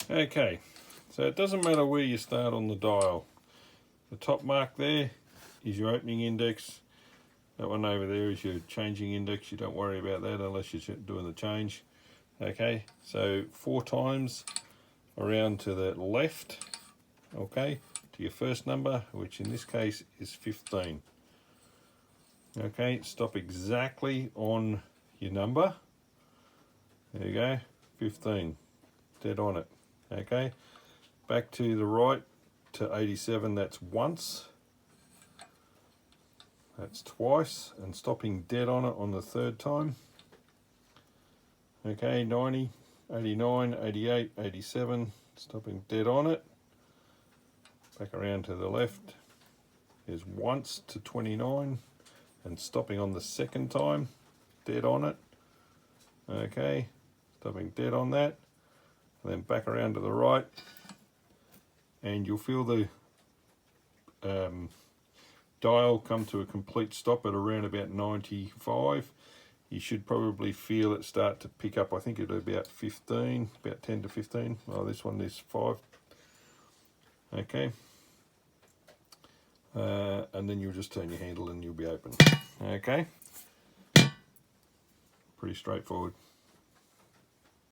Okay, so it doesn't matter where you start on the dial. The top mark there is your opening index. That one over there is your changing index. You don't worry about that unless you're doing the change. Okay, so 4 times around to the left, okay, to your first number, which in this case is 15. Okay, stop exactly on your number. There you go, 15, dead on it. Okay, back to the right to 87, that's once, that's twice, and stopping dead on it on the third time. Okay, 90, 89, 88, 87, stopping dead on it. Back around to the left is once to 29, and stopping on the second time, dead on it. Okay, stopping dead on that. And then back around to the right, and you'll feel the dial come to a complete stop at around about 95. You should probably feel it start to pick up. I think it'll be about 15, about 10 to 15. Oh, this one is 5. Okay. And then you'll just turn your handle and you'll be open. Okay. Pretty straightforward.